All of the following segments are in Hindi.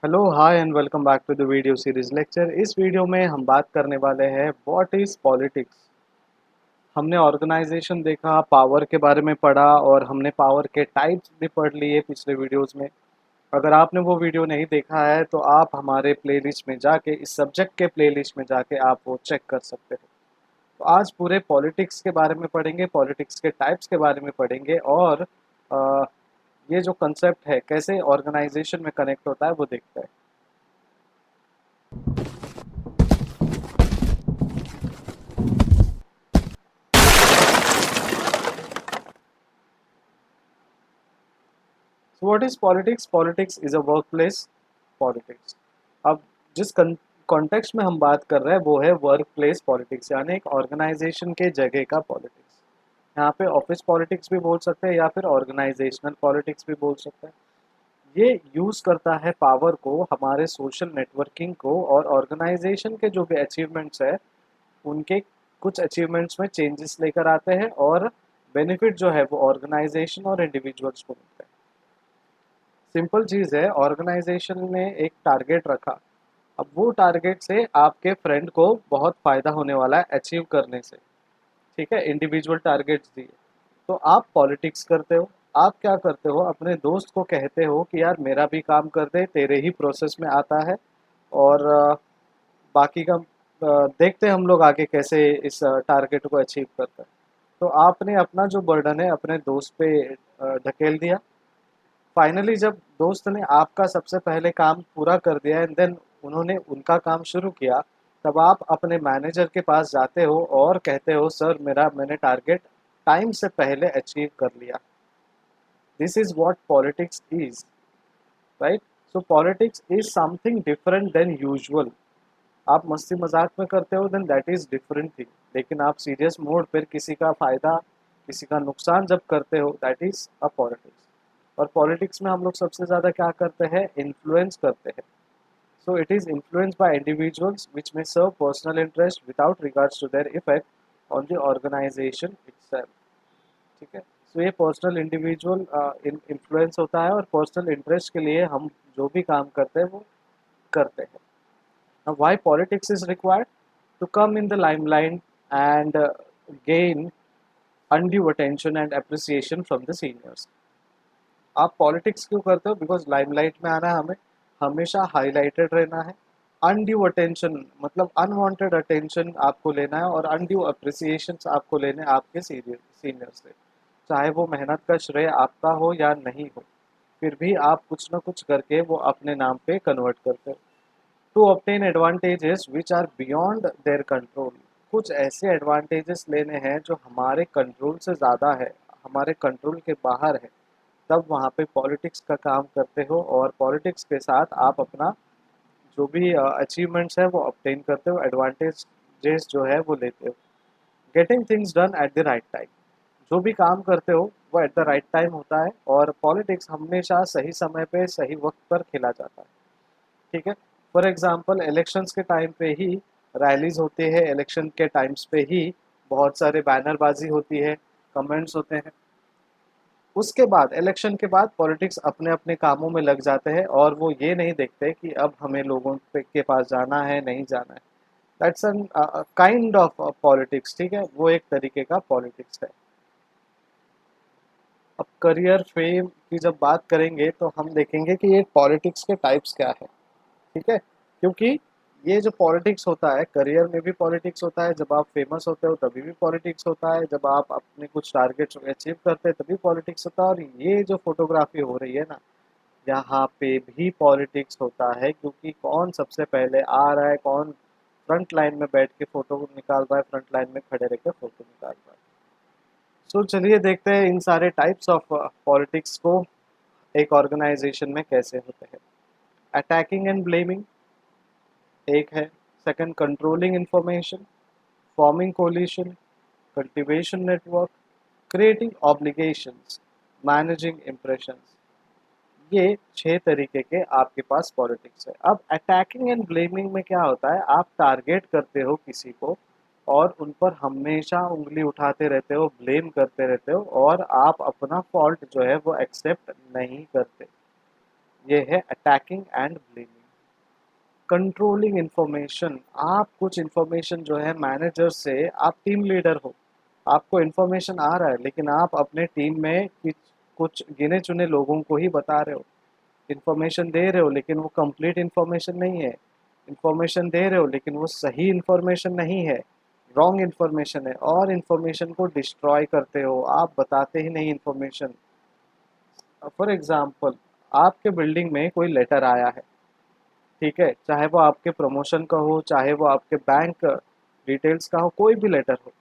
Hello hi and welcome back to the video series lecture. इस वीडियो में हम बात करने वाले हैं व्हाट इज़ पॉलिटिक्स। हमने ऑर्गेनाइजेशन देखा, पावर के बारे में पढ़ा और हमने पावर के टाइप्स भी पढ़ लिए पिछले वीडियोस में। अगर आपने वो वीडियो नहीं देखा है तो आप हमारे प्लेलिस्ट में जाके, इस सब्जेक्ट के प्लेलिस्ट में जाके आप वो चेक कर सकते हो। तो आज पूरे पॉलिटिक्स के बारे में पढ़ेंगे, पॉलिटिक्स के टाइप्स के बारे में पढ़ेंगे और अ, ये जो कंसेप्ट है कैसे ऑर्गेनाइजेशन में कनेक्ट होता है वो देखते हैं। So what is politics? Politics is a workplace politics. अब जिस कॉन्टेक्स्ट में हम बात कर रहे हैं वो है वर्क प्लेस पॉलिटिक्स, यानी एक ऑर्गेनाइजेशन के जगह का पॉलिटिक्स। यहाँ पे ऑफिस पॉलिटिक्स भी बोल सकते हैं या फिर ऑर्गेनाइजेशनल पॉलिटिक्स भी बोल सकते हैं। ये यूज़ करता है पावर को, हमारे सोशल नेटवर्किंग को और ऑर्गेनाइजेशन के जो भी अचीवमेंट्स है उनके कुछ अचीवमेंट्स में चेंजेस लेकर आते हैं और बेनिफिट जो है वो ऑर्गेनाइजेशन और इंडिविजुअल्स को मिलता है। सिंपल चीज़ है, ऑर्गेनाइजेशन ने एक टारगेट रखा। अब वो टारगेट से आपके फ्रेंड को बहुत फ़ायदा होने वाला है अचीव करने से। ठीक है, इंडिविजुअल टारगेट्स दिए तो आप पॉलिटिक्स करते हो। आप क्या करते हो, अपने दोस्त को कहते हो कि यार मेरा भी काम कर दे, तेरे ही प्रोसेस में आता है और बाकी का देखते हैं हम लोग आगे कैसे इस टारगेट को अचीव करते हैं। तो आपने अपना जो बर्डन है अपने दोस्त पे ढकेल दिया। फाइनली जब दोस्त ने आपका सबसे पहले काम पूरा कर दिया एंड देन उन्होंने उनका काम शुरू किया, तब आप अपने मैनेजर के पास जाते हो और कहते हो सर मैंने टारगेट टाइम से पहले अचीव कर लिया। This is what politics is, right. So politics is something different than usual. आप मस्ती मजाक में करते हो then that is different thing, लेकिन आप सीरियस मोड पर किसी का फायदा, किसी का नुकसान जब करते हो दैट इज अ पॉलिटिक्स। और पॉलिटिक्स में हम लोग सबसे ज़्यादा क्या करते हैं, इन्फ्लुएंस करते हैं। So it is influence by individuals which में serve personal interest without regards to their effect on the organisation itself. ठीक है, सो ये पर्सनल इंडिविजुअल इन्फ्लुएंस होता है और पर्सनल इंटरेस्ट के लिए हम जो भी काम करते हैं वो करते हैं। Now, why politics is required? To come in the limelight and gain undue attention and appreciation from the seniors. आप पॉलिटिक्स क्यों करते हो? बिकॉज लाइमलाइट में आना है, हमें हमेशा हाईलाइटेड रहना है। अनड्यू अटेंशन मतलब अनवांटेड अटेंशन आपको लेना है और अनड्यू अप्रिसिएशन आपको लेने हैं आपके सीनियर से। चाहे वो मेहनत का श्रेय आपका हो या नहीं हो, फिर भी आप कुछ ना कुछ करके वो अपने नाम पे कन्वर्ट करते हो। To obtain advantages which are beyond their control. कुछ ऐसे एडवांटेजेस लेने हैं जो हमारे कंट्रोल से ज़्यादा है, हमारे कंट्रोल के बाहर है, तब वहाँ पे पॉलिटिक्स का काम करते हो और पॉलिटिक्स के साथ आप अपना जो भी अचीवमेंट्स है वो ऑब्टेन करते हो, एडवांटेजेस जो है वो लेते हो। Getting things done at the right time. जो भी काम करते हो वो एट द राइट टाइम होता है और पॉलिटिक्स हमेशा सही समय पे सही वक्त पर खेला जाता है। ठीक है, फॉर एग्जांपल इलेक्शंस के टाइम पे ही रैलीज होती है, इलेक्शन के टाइम्स पे ही बहुत सारे बैनरबाजी होती है, कमेंट्स होते हैं। उसके बाद इलेक्शन के बाद पॉलिटिक्स अपने अपने कामों में लग जाते हैं और वो ये नहीं देखते कि अब हमें लोगों के पास जाना है नहीं जाना है। That's an kind of politics. ठीक है, वो एक तरीके का पॉलिटिक्स है। अब करियर फेम की जब बात करेंगे तो हम देखेंगे कि ये पॉलिटिक्स के टाइप्स क्या है। ठीक है, क्योंकि ये जो पॉलिटिक्स होता है, करियर में भी पॉलिटिक्स होता है, जब आप फेमस होते हो तभी भी पॉलिटिक्स होता है, जब आप अपने कुछ टारगेट्स अचीव करते हैं तभी पॉलिटिक्स होता है। और ये जो फोटोग्राफी हो रही है ना, यहाँ पे भी पॉलिटिक्स होता है, क्योंकि कौन सबसे पहले आ रहा है, कौन फ्रंट लाइन में बैठ के फोटो निकाल रहा है, फ्रंट लाइन में खड़े रह के फोटो निकाल रहा है। सो चलिए देखते हैं इन सारे टाइप्स ऑफ पॉलिटिक्स को एक ऑर्गेनाइजेशन में कैसे होते हैं। अटैकिंग एंड ब्लेमिंग एक है। Second, controlling information, forming coalition, cultivation network, creating obligations, managing impressions. ये 6 तरीके के आपके पास पॉलिटिक्स है। अब अटैकिंग एंड ब्लेमिंग में क्या होता है, आप टारगेट करते हो किसी को और उन पर हमेशा उंगली उठाते रहते हो, ब्लेम करते रहते हो और आप अपना फॉल्ट जो है वो एक्सेप्ट नहीं करते। ये है attacking and blaming. Controlling information, आप कुछ इंफॉर्मेशन जो है मैनेजर से, आप टीम लीडर हो, आपको इंफॉर्मेशन आ रहा है लेकिन आप अपने टीम में कुछ गिने चुने लोगों को ही बता रहे हो, इंफॉर्मेशन दे रहे हो लेकिन वो कंप्लीट इंफॉर्मेशन नहीं है, इंफॉर्मेशन दे रहे हो लेकिन वो सही इंफॉर्मेशन नहीं है, रॉन्ग इंफॉर्मेशन है, और इंफॉर्मेशन को डिस्ट्रॉय करते हो, आप बताते ही नहीं इंफॉर्मेशन। फॉर एग्जांपल, आपके बिल्डिंग में कोई लेटर आया है, ठीक है, चाहे वो आपके प्रमोशन का हो, चाहे वो आपके बैंक डिटेल्स का हो, कोई भी लेटर हो,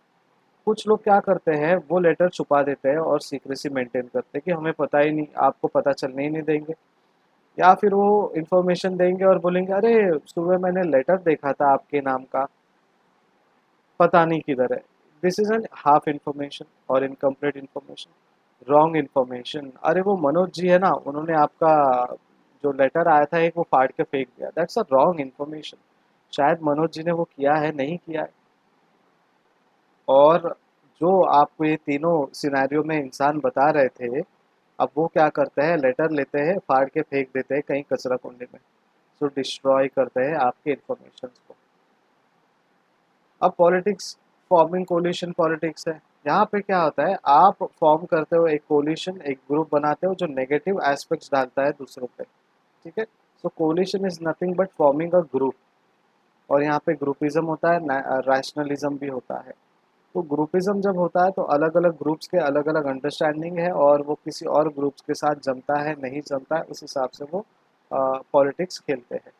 कुछ लोग क्या करते हैं, वो लेटर छुपा देते हैं और सीक्रेसी मेंटेन करते हैं कि हमें पता ही नहीं, आपको पता चलने ही नहीं देंगे। या फिर वो इंफॉर्मेशन देंगे और बोलेंगे अरे सुबह मैंने लेटर देखा था आपके नाम का, पता नहीं किधर है। This is an half information और इनकम्प्लीट इंफॉर्मेशन, रॉन्ग इंफॉर्मेशन। अरे वो मनोज जी है ना, उन्होंने आपका जो लेटर आया था एक वो फाड़ के फेंक दिया, दैट्स अ रॉन्ग इंफॉर्मेशन। शायद मनोज जी ने वो किया है, नहीं किया है। और जो आपको ये तीनों सिनेरियो में इंसान बता रहे थे, अब वो क्या करते हैं, लेटर लेते हैं, फाड़ के फेंक देते हैं कहीं कचरा कुंडी में, सो डिस्ट्रॉय करते हैं आपके इन्फॉर्मेशन को। अब पॉलिटिक्स, फॉर्मिंग कोलिशन पॉलिटिक्स है। यहाँ पे क्या होता है, आप फॉर्म करते हो एक कोलिशन, एक ग्रुप बनाते हो जो नेगेटिव एस्पेक्ट्स डालता है दूसरों पे, ठीक है। So coalition is nothing but forming a group, और यहाँ पे ग्रुपिज्म होता है, रैशनलिज्म भी होता है। तो ग्रुपिज्म जब होता है तो अलग अलग ग्रुप्स के अलग अलग अंडरस्टैंडिंग है, और वो किसी और ग्रुप्स के साथ जमता है नहीं जमता है, उस हिसाब से वो पॉलिटिक्स खेलते हैं।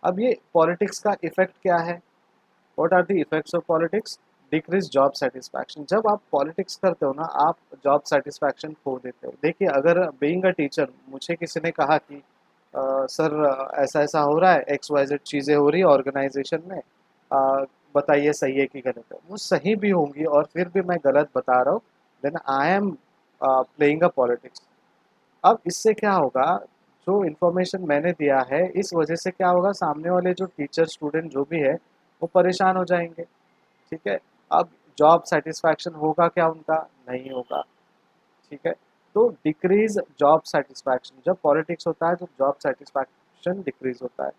अब ये पॉलिटिक्स का इफेक्ट क्या है, what are the effects of politics? Decrease job satisfaction. जब आप पॉलिटिक्स करते हो ना, आप जॉब सेटिस्फैक्शन खो देते हो। देखिए, अगर बीइंग अ टीचर मुझे किसी ने कहा कि सर ऐसा ऐसा हो रहा है, एक्स वाई जेड चीज़ें हो रही है ऑर्गेनाइजेशन में, बताइए सही है कि गलत है, वो सही भी होंगी और फिर भी मैं गलत बता रहा हूँ, then I am playing a politics. अब इससे क्या होगा, जो इन्फॉर्मेशन मैंने दिया है इस वजह से क्या होगा, सामने वाले जो टीचर स्टूडेंट जो भी है वो परेशान हो जाएंगे, ठीक है। अब जॉब सेटिस्फैक्शन होगा क्या उनका, नहीं होगा, ठीक है। तो डिक्रीज जॉब सेटिस्फैक्शन, जब पॉलिटिक्स होता है तो जॉब सेटिस्फैक्शन डिक्रीज होता है।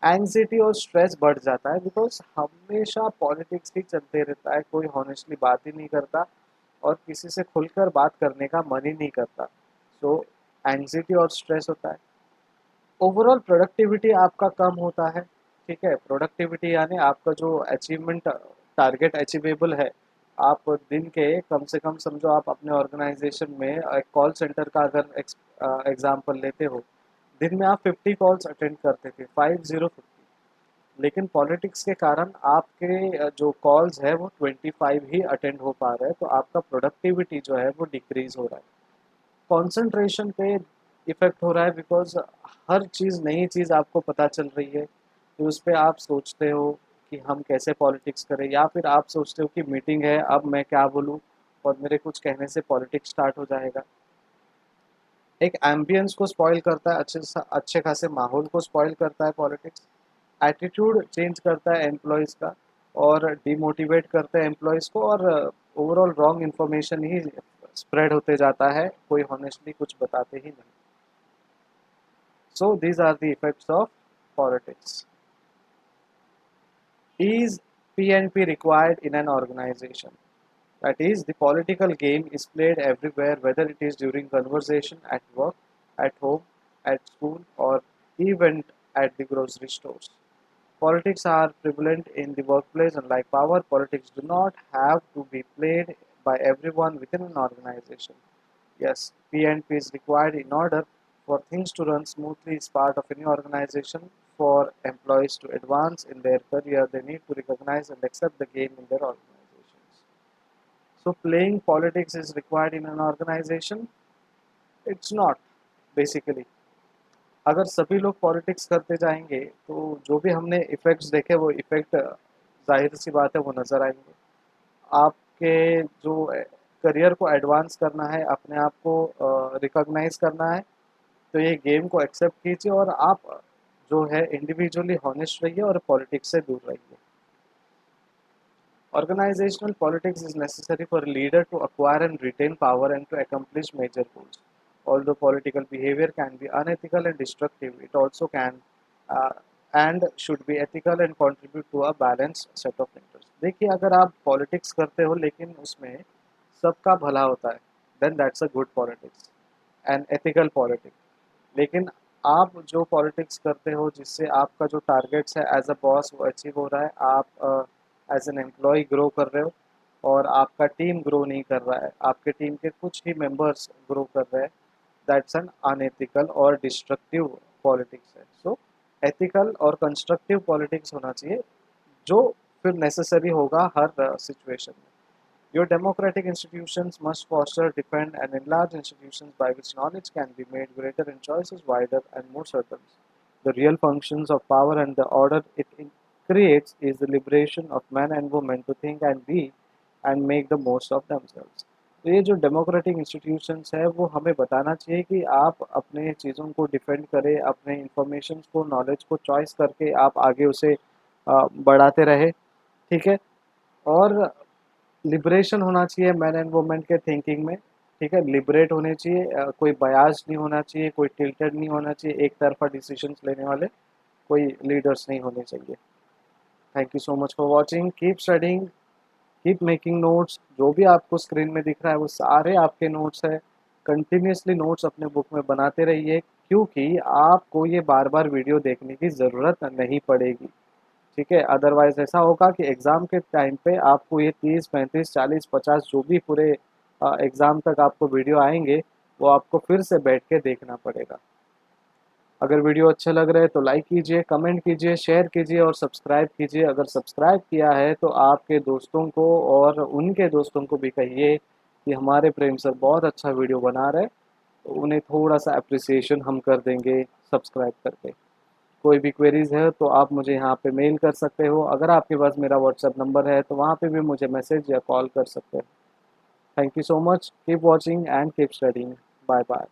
एंग्जाइटी और स्ट्रेस बढ़ जाता है, बिकॉज हमेशा पॉलिटिक्स ही चलते रहता है, कोई हॉनेस्टली बात ही नहीं करता और किसी से खुलकर बात करने का मन ही नहीं करता। सो एंग्जाइटी और स्ट्रेस होता है। ओवरऑल प्रोडक्टिविटी आपका कम होता है, ठीक है। प्रोडक्टिविटी यानी आपका जो अचीवमेंट, टारगेट अचीवेबल है, आप दिन के कम से कम समझो, आप अपने ऑर्गेनाइजेशन में एक कॉल सेंटर का अगर एग्जांपल लेते हो, दिन में आप 50 कॉल्स अटेंड करते थे, 50, लेकिन पॉलिटिक्स के कारण आपके जो कॉल्स है वो 25 ही अटेंड हो पा रहे हैं, तो आपका प्रोडक्टिविटी जो है वो डिक्रीज हो रहा है। कंसंट्रेशन पे इफ़ेक्ट हो रहा है, बिकॉज़ हर चीज़, नई चीज़ आपको पता चल रही है, तो उस पे आप सोचते हो कि हम कैसे पॉलिटिक्स करें, या फिर आप सोचते हो कि मीटिंग है, अब मैं क्या बोलूँ और मेरे कुछ कहने से पॉलिटिक्स स्टार्ट हो जाएगा। एक एम्बियंस को स्पॉइल करता है, अच्छे खासे माहौल को स्पॉइल करता है पॉलिटिक्स। एटीट्यूड चेंज करता है एम्प्लॉयज़ का, और डिमोटिवेट करता है एम्प्लॉयज़ को, और ओवरऑल रॉन्ग इन्फॉर्मेशन ही स्प्रेड होते जाता है, कोई हॉनेस्टली कुछ बताते ही नहीं। So these are the effects of politics. Is PNP required in an organization? That is, the political game is played everywhere, whether it is during conversation, at work, at home, at school, or even at the grocery stores. Politics are prevalent in the workplace. Unlike power, politics do not have to be played by everyone within an organization. Yes, P&P is required in order for things to run smoothly as part of any organization. For employees to advance in their career, they need to recognize and accept the game in their organizations. So, playing politics is required in an organization? It's not, basically. अगर सभी लोग पॉलिटिक्स करते जाएंगे तो जो भी हमने इफेक्ट्स देखे वो इफेक्ट, जाहिर सी बात है, वो नज़र आएंगे। आपके जो करियर को एडवांस करना है, अपने आप को रिकॉग्नाइज करना है, तो ये गेम को एक्सेप्ट कीजिए और आप जो है इंडिविजुअली हॉनेस्ट रहिए और पॉलिटिक्स से दूर रहिए। Organizational politics is necessary for a leader to acquire and retain power and to accomplish major goals. Although political behavior can be unethical and destructive, it also can uh, and should be ethical and contribute to a balanced set of interests. देखिए, अगर आप पॉलिटिक्स करते हो लेकिन उसमें सबका भला होता है, then that's a good politics and ethical politics. लेकिन आप जो पॉलिटिक्स करते हो जिससे आपका जो टारगेट्स है एज अ बॉस वो अचीव हो रहा है, आप एज एन एम्प्लॉय ग्रो कर रहे हो और आपका टीम ग्रो नहीं कर रहा है, आपके टीम के कुछ ही मेंबर्स ग्रो कर रहे हैं, दैट्स एन अनएथिकल और डिस्ट्रक्टिव पॉलिटिक्स है. सो एथिकल और कंस्ट्रक्टिव पॉलिटिक्स होना चाहिए जो फिर नेसेसरी होगा हर सिचुएशन में. Your democratic institutions must foster, defend, and enlarge institutions by which knowledge can be made greater and choices wider and more certain. The real functions of power and the order it creates is the liberation of men and women to think and be and make the most of themselves. तो ये जो डेमोक्रेटिक इंस्टीट्यूशंस है वो हमें बताना चाहिए कि आप अपने चीज़ों को डिफेंड करें, अपने इंफॉर्मेशन को, नॉलेज को चॉइस करके आप आगे उसे बढ़ाते रहे. ठीक है. और लिबरेशन होना चाहिए मैन एंड वुमेन के थिंकिंग में. ठीक है, लिबरेट होने चाहिए, कोई बयास नहीं होना चाहिए, कोई टिल्टेड नहीं होना चाहिए, एक तरफा डिसीजंस लेने वाले कोई लीडर्स नहीं होने चाहिए. Thank you so much for watching. Keep studying, keep making notes. जो भी आपको स्क्रीन में दिख रहा है वो सारे आपके नोट्स है. कंटिन्यूसली नोट्स अपने बुक में बनाते रहिए क्योंकि आपको ये बार बार वीडियो देखने की ज़रूरत नहीं पड़ेगी. ठीक है, अदरवाइज ऐसा होगा कि एग्ज़ाम के टाइम पे आपको ये 30, 35, 40, 50 जो भी पूरे एग्ज़ाम तक आपको वीडियो आएंगे वो आपको फिर से बैठ के देखना पड़ेगा. अगर वीडियो अच्छे लग रहे हैं तो लाइक कीजिए, कमेंट कीजिए, शेयर कीजिए और सब्सक्राइब कीजिए. अगर सब्सक्राइब किया है तो आपके दोस्तों को और उनके दोस्तों को भी कहिए कि हमारे प्रेम सर बहुत अच्छा वीडियो बना रहे, तो उन्हें थोड़ा सा अप्रिसिएशन हम कर देंगे सब्सक्राइब करके. कोई भी क्वेरीज है तो आप मुझे यहाँ पे मेल कर सकते हो. अगर आपके पास मेरा व्हाट्सएप नंबर है तो वहाँ पे भी मुझे मैसेज या कॉल कर सकते हो. Thank you so much. Keep watching and keep studying. Bye bye.